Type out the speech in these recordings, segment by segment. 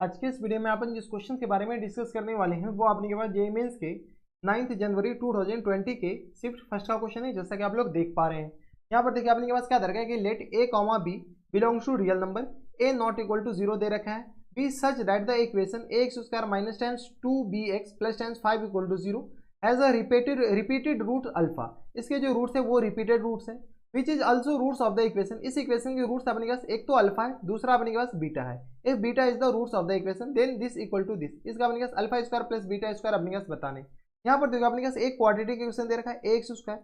आज के इस वीडियो में अपन जिस क्वेश्चन के बारे में डिस्कस करने वाले हैं वो अपने के पास जेईई मेंस के 9 जनवरी 2020 के शिफ्ट फर्स्ट का क्वेश्चन है, जैसा कि आप लोग देख पा रहे हैं। यहाँ पर देखिए अपने के पास क्या दे रखा है कि let A comma B belongs to real number, A not equal to 0 दे रखा है, B such that the equation A X square minus tens 2bx plus tens 5 equal to 0 has a repeated root alpha. इसके जो roots है वो repeated roots है, which is also roots of the equation. इस equation के roots अपने पास एक तो अल्फा है, दूसरा अपने पास बीटा है। If beta is the roots of the equation then this equal to this. इसका अपने पास alpha square plus beta square अपने पास बताने। यहाँ पर देखो अपने पास एक क्वाड्रेटिक इक्वेशन दे रखा है, A X square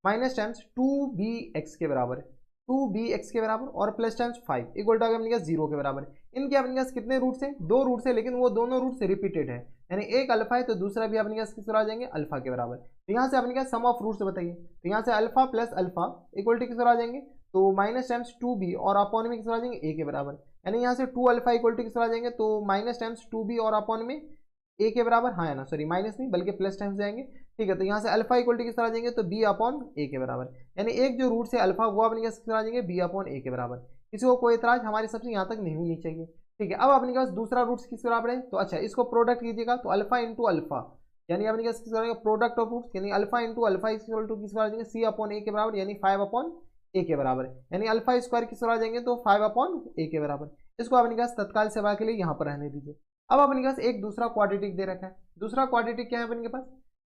minus times 2bx के बराबर है, 2bx के बराबर और प्लस टाइम्स 5 इक्वल टू अपने पास 0 के बराबर है। इनके अपने पास कितने रूट्स हैं? दो रूट्स है, लेकिन वो दोनों रूट्स रिपीटेड है, यानी एक अल्फा है तो दूसरा भी अपने पास किस तरह आ जाएंगे? अल्फा के बराबर। तो यहाँ से अपने पास सम ऑफ रूट्स बताइए, तो यहाँ से alpha plus alpha equal to किस तरह आ जाएंगे? तो माइनस टाइम्स 2b और अपॉन में किस तरह आ जाएंगे? a के बराबर। यानी यहाँ से 2 अल्फा इक्वल टू किस तरह आ जाएंगे? तो माइनस टाइम्स 2b और अपॉन में a के बराबर। हाँ या ना, सॉरी माइनस नहीं बल्कि प्लस टाइम्स जाएंगे। ठीक है, तो यहाँ से अल्फा इक्वल टू किस तरह आ जाएंगे? तो b अपॉन a के बराबर। यानी एक जो रूट से अल्फा वो अपने किस तरह आ जाएंगे? b अपॉन a के बराबर। किसी को कोई इतराज हमारी सबसे यहाँ तक नहीं होनी चाहिए। ठीक है, अब अपने पास दूसरा रूट्स किस बराबर है? तो अच्छा, इसको प्रोडक्ट कीजिएगा तो अल्फा इंटू अल्फा, यानी अपने पास किस बराबर? प्रोडक्ट ऑफ रूट्स, यानी alpha into alpha equal to किस बराबर आ जाएंगे? c अपॉन a के बराबर, यानी 5 अपॉन a के बराबर। यानी अल्फा स्क्वायर किस तरह आ जाएंगे? तो 5 अपॉन a के बराबर। इसको अपने पास तत्काल सेवा के लिए यहाँ पर रहने दीजिए। अब अपने पास एक दूसरा क्वाड्रेटिक दे रखा है। दूसरा क्वाड्रेटिक क्या है अपने पास?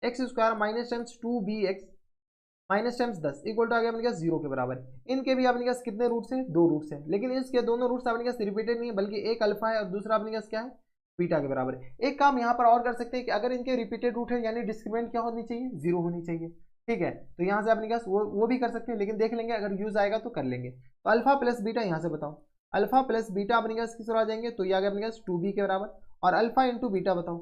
X square minus times 2bx minus times 10 equal to आ गया अपने पास 0 के बराबर। इनके भी अपने पास कितने रूट्स हैं? दो रूट्स हैं, लेकिन इसके दोनों रूट्स अपने पास रिपीटेड नहीं है, बल्कि एक अल्फा है और दूसरा अपने पास क्या है? बीटा के बराबर। एक काम यहाँ पर और कर सकते हैं कि अगर इनके रिपीटेड रूट है यानी डिस्क्रिमिनेंट क्या होनी चाहिए? 0 होनी चाहिए। ठीक है, तो यहाँ से अपने पास वो भी कर सकते हैं, लेकिन देख लेंगे अगर यूज आएगा तो कर लेंगे। तो अल्फा प्लस बीटा यहाँ से बताओ, अल्फा प्लस बीटा अपने पास किस तरह आ जाएंगे? तो ये आ गया अपने पास 2b के बराबर। और अल्फा इंटू बीटा बताओ,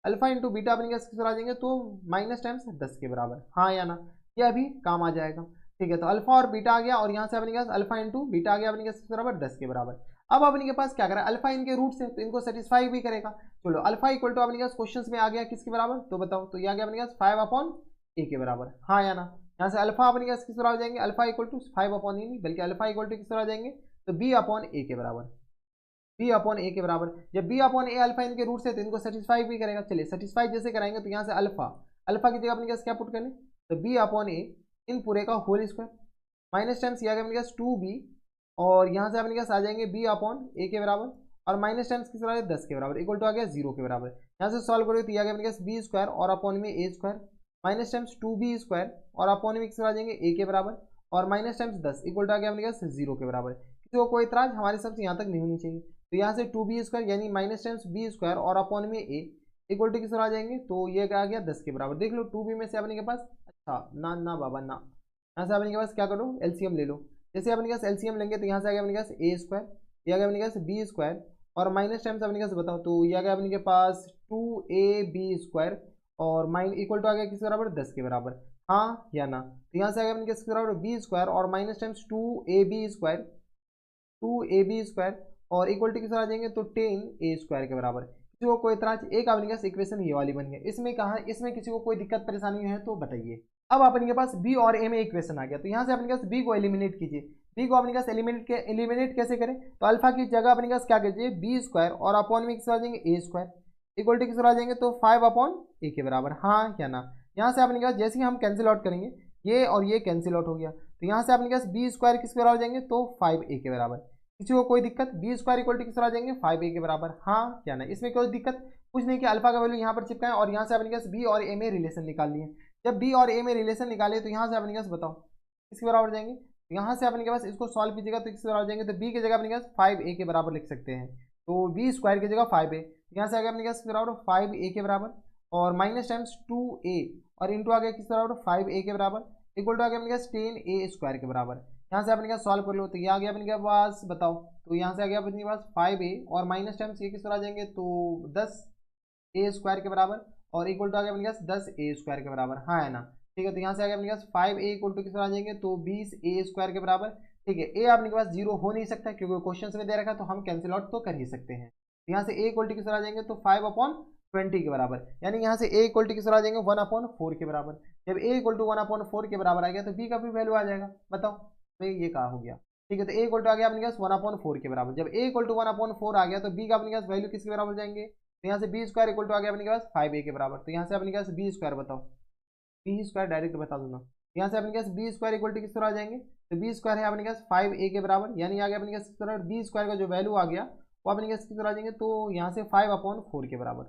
अल्फा इंटू बीटा अपने पास किस तरह आ जाएंगे? तो माइनस टाइम्स 10 के बराबर। हाँ या ना, ये अभी काम आ जाएगा। ठीक है, तो अल्फा और बीटा आ गया और यहाँ से अपने पास अल्फा इंटू बीटा आ गया अपने पास बराबर 10 के बराबर। अब अपने के पास क्या करें? अल्फा इनके रूट्स है तो इनको सेटिस्फाई भी करेगा। चलो अल्फा इक्वल टू अपने पास क्वेश्चन में आ गया किसके बराबर? तो बताओ, तो ये आ गया अपने पास 5 अपॉन ए के बराबर। हाँ या ना, यहाँ से अल्फा अपने पास किस तरह आ जाएंगे? अल्फा इक्वल टू 5 अपॉन ए नहीं बल्कि अल्फा इक्वल टू किस तरह आ जाएंगे? तो बी अपॉन ए के बराबर, बी अपॉन ए के बराबर। जब बी अपॉन ए अल्फा इनके रूट्स है तो इनको सेटिस्फाई भी करेगा। चलिए सेटिस्फाई जैसे कराएंगे तो यहाँ से अल्फा, अल्फा की जगह अपने पास क्या पुट करें? तो बी अपॉन ए इन पूरे का होल स्क्वायर माइनस टाइम्स ये आ गया अपने पास 2b और यहाँ से अपने पास आ जाएंगे b अपॉन ए के बराबर और माइनस टाइम्स किस बराबर? 10 के बराबर इक्वल टू आ गया 0 के बराबर। यहाँ से सॉल्व करोगे तो ये आ गया अपने पास बी स्क्वायर और अपॉन में A square minus times 2b square और अपॉन में किस आ जाएंगे? ए के बराबर और माइनस टाइम्स 10 इक्वल टू आ गया अपने पास 0 के बराबर। किसी को कोई इतराज हमारे सबसे यहाँ तक नहीं होनी चाहिए। तो यहाँ से 2b स्क्वायर यानी माइनस टाइम्स b स्क्वायर और अपॉन में a इक्वल टू किस आ जाएंगे? तो ये आ गया 10 के बराबर। देख लो 2b में से अपने के पास, अच्छा ना ना बाबा ना, यहाँ से अपने के पास क्या करो? एलसीएम ले लो। जैसे अपने पास एलसीएम लेंगे तो यहाँ से आ गया अपने पास ए स्क्वायर, ये आ गया अपने पास बी स्क्वायर और माइनस टाइम्स अपने पास बताओ तो ये आ गया अपने के पास 2ab स्क्वायर और माइन इक्वल टू आ गया किस बराबर? 10 के बराबर। हाँ या ना, तो यहाँ से आ गया अपने किस बराबर? बी स्क्वायर और minus times 2ab square, 2ab square और इक्वल टू किस आ जाएंगे? तो 10a स्क्वायर के बराबर। किसी को कोई इतराज? एक अपने पास इक्वेशन ये वाली बन गया। इसमें कहा, इसमें किसी को कोई दिक्कत परेशानी है तो बताइए। अब अपने के पास b और a में इक्वेशन आ गया, तो यहाँ से अपने पास b को एलिमिनेट कीजिए। b को अपने पास एलिमिनेट कैसे करें? तो अल्फा की जगह अपने पास क्या कीजिए? b स्क्वायर और अपॉन में किस आ जाएंगे? a स्क्वायर इक्वल टू किस आ जाएंगे? तो 5 अपॉन a के बराबर। हाँ क्या ना, यहाँ से अपने पास जैसे ही हम कैंसिल आउट करेंगे ये और ये कैंसिल आउट हो गया, तो यहाँ से अपने पास b स्क्वायर किस बराबर हो जाएंगे? तो 5a के बराबर। किसी को कोई दिक्कत? बी स्क्वायर इक्वल टू किस आ जाएंगे? 5a के बराबर। हाँ क्या ना, इसमें कोई दिक्कत कुछ नहीं कि अल्फा का वैल्यू यहाँ पर चिपकाएं और यहाँ से अपने पास बी और ए में रिलेशन निकाल लिए। जब बी और ए में रिलेशन निकाले तो यहाँ से अपने पास बताओ किसके बराबर जाएंगे? यहाँ से अपने के पास इसको सॉल्व कीजिएगा तो किसके बराबर जाएंगे? तो बी की जगह अपने पास 5a के बराबर लिख सकते हैं, तो बी स्क्वायर की जगह 5a, यहाँ से आ गया अपने पास बराबर 5a के बराबर और माइनस टाइम्स 2a और इंटू आ गया किस बराबर? 5a के बराबर इक्वल टू आ गया अपने पास 10a स्क्वायर के बराबर। यहाँ से अपने पास सॉल्व कर लो तो ये आ गया अपने के पास बताओ, तो यहाँ से आ गया अपने पास 5a और माइनस टाइम्स ये किस तरह आ जाएंगे? तो 10a स्क्वायर के बराबर और इक्वल टू आ गया अपने पास 10a स्क्वायर के बराबर। हाँ है ना, ठीक है, तो यहाँ से आ गया अपने पास 5a इक्वल टू किस तरह आ जाएंगे? तो 20a स्क्वायर के बराबर। ठीक है, a अपने के पास 0 हो नहीं सकता क्योंकि क्वेश्चन में दे रखा है, तो हम कैंसिल आउट तो कर ही सकते हैं। यहाँ से a इक्वल टू किस तरह आ जाएंगे? तो 5 अपॉन 20 के बराबर, यानी यहाँ से a इक्वल टू किस तरह आ जाएंगे? 1 अपॉन 4 के बराबर। जब a इक्वल टू 1 अपॉन 4 के बराबर आ गया तो b का भी वैल्यू आ जाएगा। बताओ तो ये कहा हो गया। ठीक है, तो ए इक्वल टू आ गया अपने पास 1/4 के बराबर। जब ए इक्वल टू 1/4 आ गया तो बी का अपने पास वैल्यू किसके बराबर जाएंगे, तो यहाँ से बी स्क्वायर इक्वल टू आ गया अपने पास 5a के बराबर। तो यहाँ से अपने पास बी स्क्वायर बताओ, बी स्क्वायर डायरेक्ट बता दूंगा, यहाँ से अपने पास बी स्क्वायर इक्वल टू किस तरह आ जाएंगे, तो बी स्क्वायर है अपने पास 5a के बराबर, यानी आ गया अपने पास किस तरह बी स्क्वायर का जो वैल्यू आ गया वो अपने पास किस तरह आ जाएंगे, तो यहाँ से 5/4 के बराबर,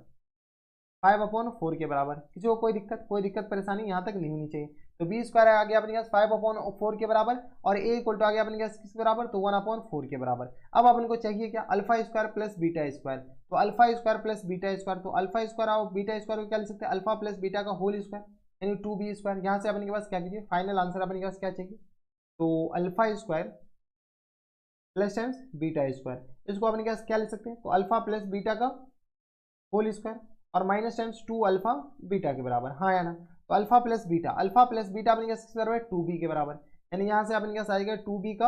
5/4 के बराबर। किसी को कोई दिक्कत परेशानी यहाँ तक नहीं होनी चाहिए। तो बी स्क्वायर आ गया अपने पास 5/4 के बराबर और ए इक्वल टू आ गया अपने पास किस बराबर, तो 1/4 के बराबर। अब अपन को चाहिए क्या, alpha square plus beta square. तो alpha square plus beta square, तो अल्फा स्क्वायर और बीटा स्क्वायर को क्या लिख सकते हैं, अल्फा प्लस बीटा का होल स्क्वायर यानी 2b स्क्वायर। यहाँ से अपने के पास क्या कीजिए, फाइनल आंसर अपने के पास क्या चाहिए, तो alpha square plus times beta square. इसको अपने के पास क्या लिख सकते हैं, तो अल्फा प्लस बीटा का होल स्क्वायर और माइनस टाइम्स 2 अल्फा बीटा के बराबर, हाँ या ना। तो अल्फा प्लस बीटा अपने पास किस बराबर है, 2b के बराबर, यानी यहाँ से अपने पास आएगा 2b का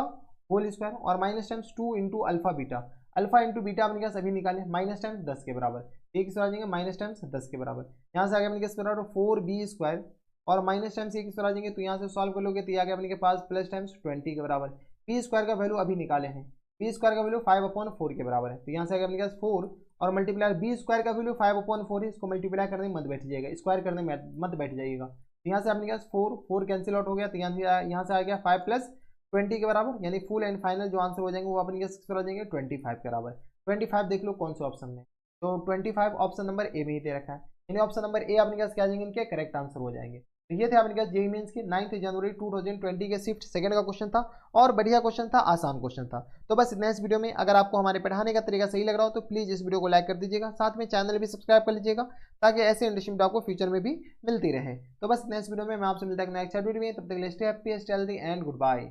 होल स्क्वायर और minus times 2 into alpha beta, alpha into beta अपने पास अभी निकाले माइनस टाइम्स 10 के बराबर, एक किस आ जाएंगे माइनस टाइम्स 10 के बराबर। यहाँ से आगे अपने किस बराबर 4b स्क्वायर और माइनस टाइम्स ये किस तरह आ जाएंगे, तो यहाँ से सॉल्व कर लोगे तो ये आ गया अपने के पास प्लस टाइम्स 20 के बराबर। पी स्क्वायर का वैल्यू अभी निकाले हैं, पी स्क्वायर का वैल्यू 5/4 के बराबर है, तो यहाँ से आगे अपने पास 4 और मल्टीप्लाई बी स्क्वायर का वैल्यू 5/4 है, इसको मल्टीप्लाई करने में मत बैठ जाएगा, स्क्वायर करने में मत बैठ जाइएगा। तो यहाँ से अपने पास 4 कैंसिल आउट हो गया, तो यहाँ से आ गया 5 प्लस 20 के बराबर, यानी फुल एंड फाइनल जो आंसर हो जाएंगे वो अपने पास किस तरह आ जाएंगे 25 के बराबर। 25 देख लो कौन से ऑप्शन में, तो 25 ऑप्शन नंबर ए में ही दे रखा है, यानी ऑप्शन नंबर ए अपने पास क्या आ जाएंगे, इनके करेक्ट आंसर हो जाएंगे। तो ये थे अपने पास जेईई मेंस की 9 जनवरी 2020 के शिफ्ट सेकंड का क्वेश्चन था और बढ़िया क्वेश्चन था, आसान क्वेश्चन था। तो बस इतना इस वीडियो में, अगर आपको हमारे पढ़ाने का तरीका सही लग रहा हो तो प्लीज़ इस वीडियो को लाइक कर दीजिएगा, साथ में चैनल भी सब्सक्राइब कर लीजिएगा ताकि ऐसे इंटरेस्टिंग वीडियो आपको फ्यूचर में भी मिलती रहे। तो बस नेक्स्ट वीडियो में मैं आपसे मिलता है नेक्स्ट वीडियो में, तब तक stay happy stay healthy and good bye.